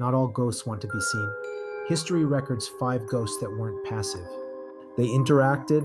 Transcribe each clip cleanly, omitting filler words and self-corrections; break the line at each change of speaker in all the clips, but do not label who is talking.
not all ghosts want to be seen. History records 5 ghosts that weren't passive. They interacted,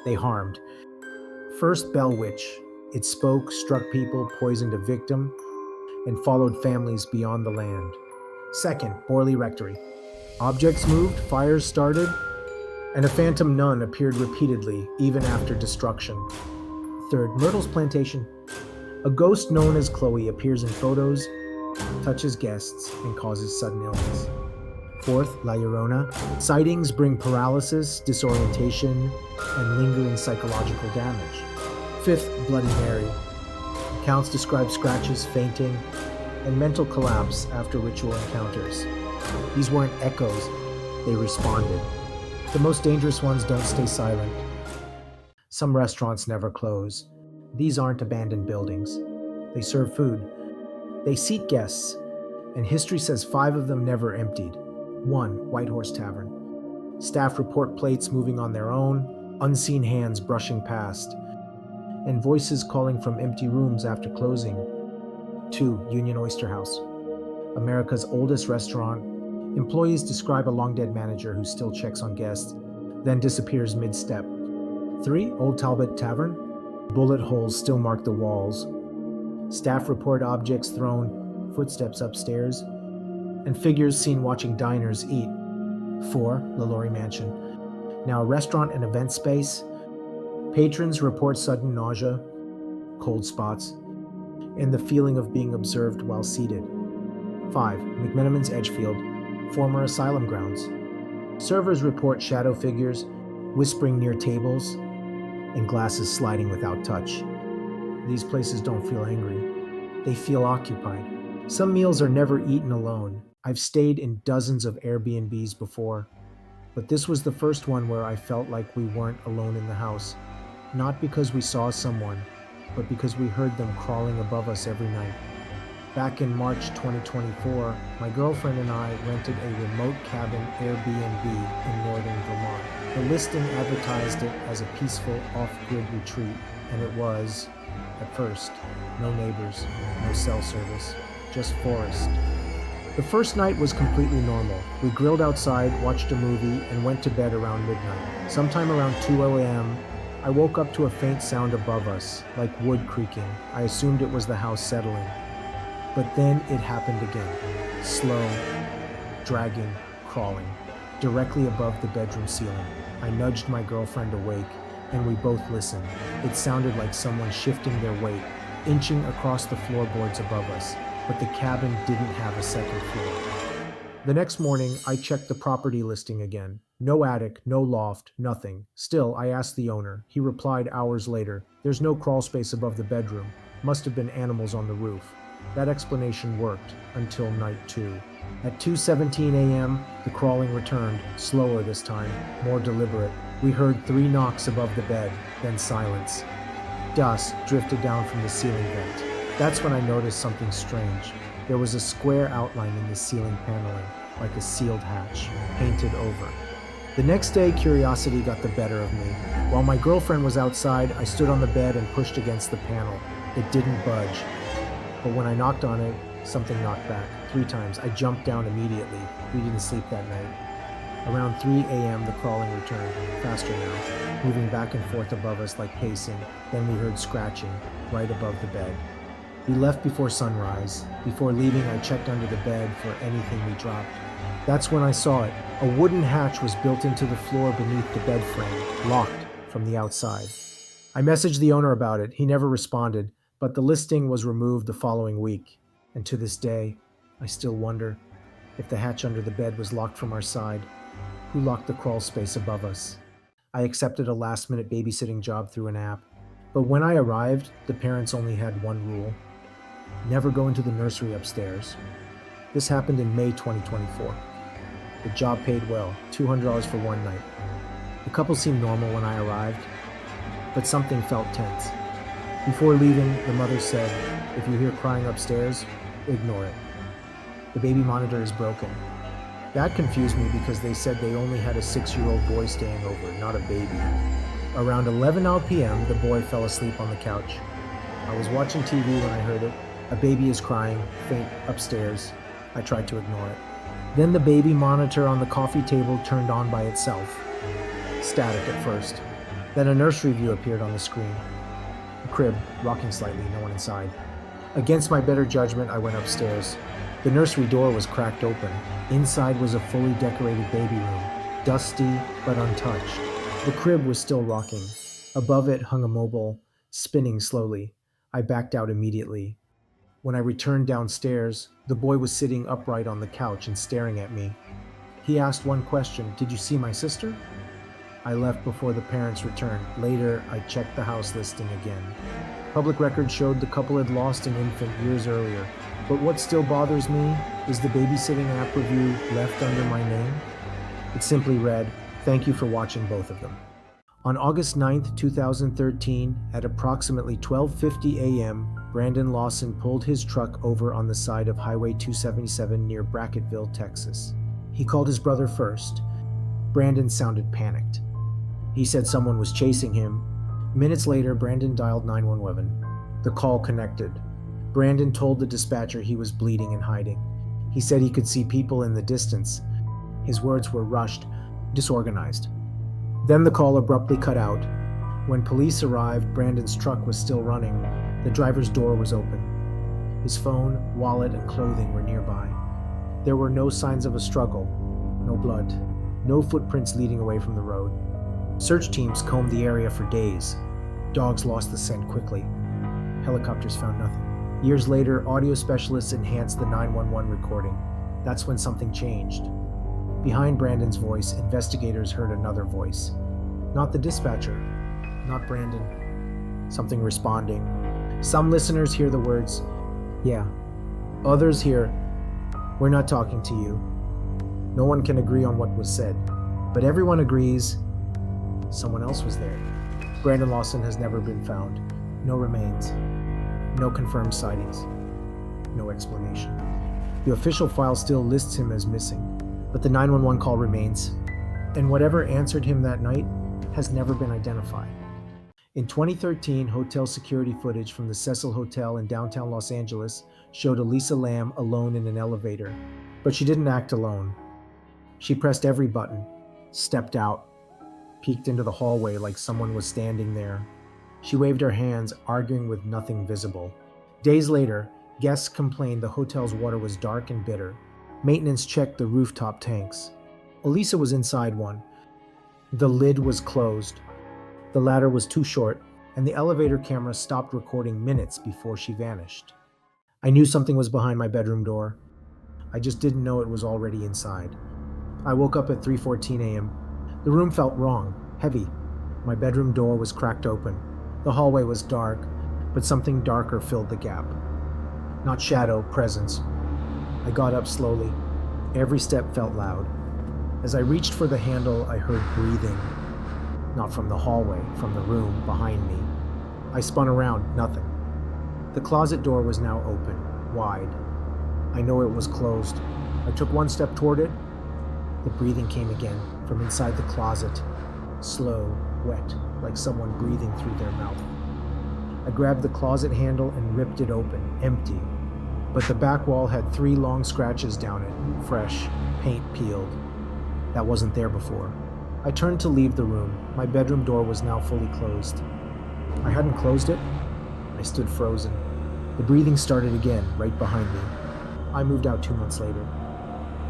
they harmed. First, Bell Witch. It spoke, struck people, poisoned a victim, and followed families beyond the land. Second, Borley Rectory. Objects moved, fires started, and a phantom nun appeared repeatedly, even after destruction. Third, Myrtle's Plantation. A ghost known as Chloe appears in photos, touches guests, and causes sudden illness. Fourth, La Llorona. Sightings bring paralysis, disorientation, and lingering psychological damage. Fifth, Bloody Mary. Accounts describe scratches, fainting, and mental collapse after ritual encounters. These weren't echoes, they responded. The most dangerous ones don't stay silent. Some restaurants never close. These aren't abandoned buildings. They serve food. They seat guests, and history says 5 of them never emptied. 1, White Horse Tavern. Staff report plates moving on their own, unseen hands brushing past, and voices calling from empty rooms after closing. 2, Union Oyster House. America's oldest restaurant. Employees describe a long-dead manager who still checks on guests, then disappears mid-step. 3, Old Talbot Tavern. Bullet holes still mark the walls. Staff report objects thrown, footsteps upstairs, and figures seen watching diners eat. 4, LaLaurie Mansion. Now a restaurant and event space. Patrons report sudden nausea, cold spots, and the feeling of being observed while seated. 5, McMenamin's Edgefield, former asylum grounds. Servers report shadow figures, whispering near tables, and glasses sliding without touch. These places don't feel angry. They feel occupied. Some meals are never eaten alone. I've stayed in dozens of Airbnbs before, but this was the first one where I felt like we weren't alone in the house. Not because we saw someone, but because we heard them crawling above us every night. Back in March 2024, my girlfriend and I rented a remote cabin Airbnb in northern Vermont. The listing advertised it as a peaceful off-grid retreat, and it was, at first, no neighbors, no cell service, just forest. The first night was completely normal. We grilled outside, watched a movie, and went to bed around midnight. Sometime around 2 a.m., I woke up to a faint sound above us, like wood creaking. I assumed it was the house settling. But then it happened again. Slow, dragging, crawling, directly above the bedroom ceiling. I nudged my girlfriend awake, and we both listened. It sounded like someone shifting their weight, inching across the floorboards above us, but the cabin didn't have a second floor. The next morning, I checked the property listing again. No attic, no loft, nothing. Still, I asked the owner. He replied hours later, "There's no crawl space above the bedroom. Must have been animals on the roof." That explanation worked until night 2. At 2:17 a.m., the crawling returned, slower this time, more deliberate. We heard 3 knocks above the bed, then silence. Dust drifted down from the ceiling vent. That's when I noticed something strange. There was a square outline in the ceiling paneling, like a sealed hatch, painted over. The next day, curiosity got the better of me. While my girlfriend was outside, I stood on the bed and pushed against the panel. It didn't budge. But when I knocked on it, something knocked back. 3 times. I jumped down immediately. We didn't sleep that night. Around 3 a.m., the crawling returned, faster now, moving back and forth above us like pacing. Then we heard scratching, right above the bed. We left before sunrise. Before leaving, I checked under the bed for anything we dropped. That's when I saw it. A wooden hatch was built into the floor beneath the bed frame, locked from the outside. I messaged the owner about it. He never responded, but the listing was removed the following week. And to this day, I still wonder if the hatch under the bed was locked from our side. Who locked the crawl space above us? I accepted a last-minute babysitting job through an app. But when I arrived, the parents only had one rule: never go into the nursery upstairs. This happened in May 2024. The job paid well, $200 for one night. The couple seemed normal when I arrived, but something felt tense. Before leaving, the mother said, "If you hear crying upstairs, ignore it. The baby monitor is broken." That confused me because they said they only had a 6-year-old boy staying over, not a baby. Around 11 p.m., the boy fell asleep on the couch. I was watching TV when I heard it. A baby is crying, faint, upstairs. I tried to ignore it. Then the baby monitor on the coffee table turned on by itself. Static at first. Then a nursery view appeared on the screen. A crib, rocking slightly, no one inside. Against my better judgment, I went upstairs. The nursery door was cracked open. Inside was a fully decorated baby room, dusty but untouched. The crib was still rocking. Above it hung a mobile, spinning slowly. I backed out immediately. When I returned downstairs, the boy was sitting upright on the couch and staring at me. He asked one question: "Did you see my sister?" I left before the parents returned. Later, I checked the house listing again. Public records showed the couple had lost an infant years earlier. But what still bothers me is the babysitting app review left under my name. It simply read, "Thank you for watching both of them." On August 9th, 2013, at approximately 12:50 a.m., Brandon Lawson pulled his truck over on the side of Highway 277 near Bracketville, Texas. He called his brother first. Brandon sounded panicked. He said someone was chasing him. Minutes later, Brandon dialed 911. The call connected. Brandon told the dispatcher he was bleeding and hiding. He said he could see people in the distance. His words were rushed, disorganized. Then the call abruptly cut out. When police arrived, Brandon's truck was still running. The driver's door was open. His phone, wallet, and clothing were nearby. There were no signs of a struggle, no blood, no footprints leading away from the road. Search teams combed the area for days. Dogs lost the scent quickly. Helicopters found nothing. Years later, audio specialists enhanced the 911 recording. That's when something changed. Behind Brandon's voice, investigators heard another voice. Not the dispatcher, not Brandon. Something responding. Some listeners hear the words, "Yeah." Others hear, "We're not talking to you." No one can agree on what was said, but everyone agrees someone else was there. Brandon Lawson has never been found. No remains. No confirmed sightings. No explanation. The official file still lists him as missing, but the 911 call remains, and whatever answered him that night has never been identified. In 2013, hotel security footage from the Cecil Hotel in downtown Los Angeles showed Elisa Lam alone in an elevator, but she didn't act alone. She pressed every button, stepped out, peeked into the hallway like someone was standing there. She waved her hands, arguing with nothing visible. Days later, guests complained the hotel's water was dark and bitter. Maintenance checked the rooftop tanks. Elisa was inside one. The lid was closed. The ladder was too short, and the elevator camera stopped recording minutes before she vanished. I knew something was behind my bedroom door. I just didn't know it was already inside. I woke up at 3:14 a.m. The room felt wrong, heavy. My bedroom door was cracked open. The hallway was dark, but something darker filled the gap. Not shadow, presence. I got up slowly. Every step felt loud. As I reached for the handle, I heard breathing. Not from the hallway, from the room behind me. I spun around, nothing. The closet door was now open, wide. I know it was closed. I took one step toward it. The breathing came again, from inside the closet. Slow, wet, like someone breathing through their mouth. I grabbed the closet handle and ripped it open, empty. But the back wall had 3 long scratches down it, fresh, paint peeled. That wasn't there before. I turned to leave the room. My bedroom door was now fully closed. I hadn't closed it. I stood frozen. The breathing started again, right behind me. I moved out 2 months later.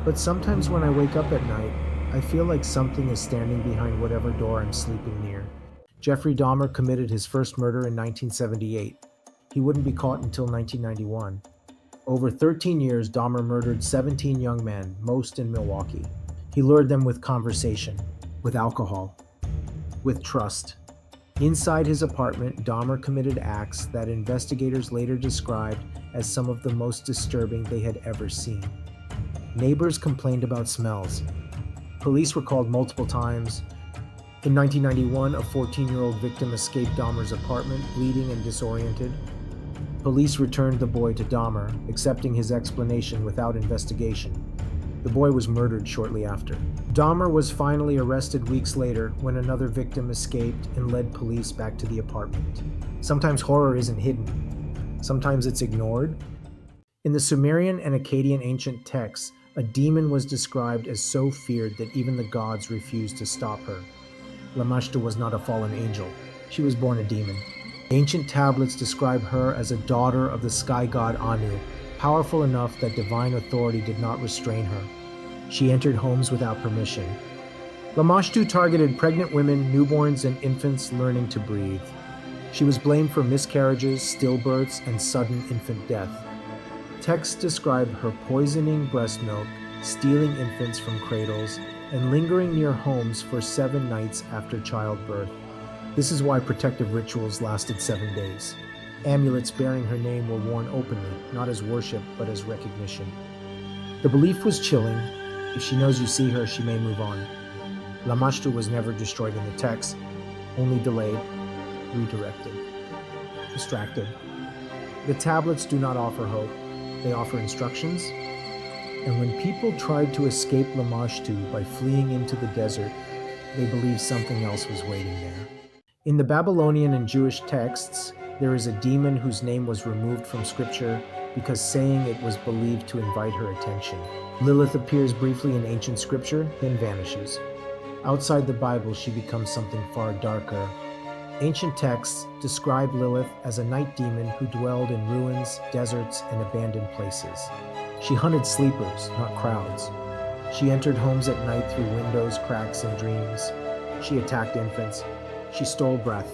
But sometimes when I wake up at night, I feel like something is standing behind whatever door I'm sleeping near. Jeffrey Dahmer committed his first murder in 1978. He wouldn't be caught until 1991. Over 13 years, Dahmer murdered 17 young men, most in Milwaukee. He lured them with conversation, with alcohol, with trust. Inside his apartment, Dahmer committed acts that investigators later described as some of the most disturbing they had ever seen. Neighbors complained about smells. Police were called multiple times. In 1991, a 14-year-old victim escaped Dahmer's apartment, bleeding and disoriented. Police returned the boy to Dahmer, accepting his explanation without investigation. The boy was murdered shortly after. Dahmer was finally arrested weeks later when another victim escaped and led police back to the apartment. Sometimes horror isn't hidden. Sometimes it's ignored. In the Sumerian and Akkadian ancient texts, A demon was described as so feared that even the gods refused to stop her. Lamashtu was not a fallen angel. She was born a demon. Ancient tablets describe her as a daughter of the sky god Anu, powerful enough that divine authority did not restrain her. She entered homes without permission. Lamashtu targeted pregnant women, newborns, and infants learning to breathe. She was blamed for miscarriages, stillbirths, and sudden infant death. Texts describe her poisoning breast milk, stealing infants from cradles, and lingering near homes for 7 nights after childbirth. This is why protective rituals lasted 7 days. Amulets bearing her name were worn openly, not as worship, but as recognition. The belief was chilling. If she knows you see her, she may move on. Lamashtu was never destroyed in the text, only delayed, redirected, distracted. The tablets do not offer hope, they offer instructions. And when people tried to escape Lamashtu by fleeing into the desert, they believed something else was waiting there. In the Babylonian and Jewish texts, there is a demon whose name was removed from scripture because saying it was believed to invite her attention. Lilith appears briefly in ancient scripture, then vanishes. Outside the Bible, she becomes something far darker. Ancient texts describe Lilith as a night demon who dwelled in ruins, deserts, and abandoned places. She hunted sleepers, not crowds. She entered homes at night through windows, cracks, and dreams. She attacked infants. She stole breath.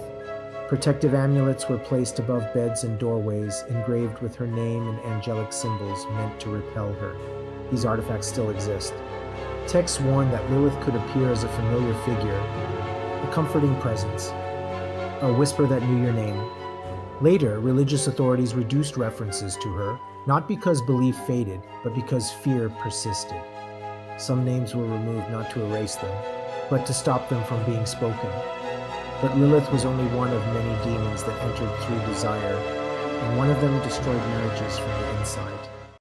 Protective amulets were placed above beds and doorways, engraved with her name and angelic symbols meant to repel her. These artifacts still exist. Texts warn that Lilith could appear as a familiar figure, a comforting presence, a whisper that knew your name. Later, religious authorities reduced references to her, not because belief faded, but because fear persisted. Some names were removed not to erase them, but to stop them from being spoken. But Lilith was only one of many demons that entered through desire, and one of them destroyed marriages from the inside.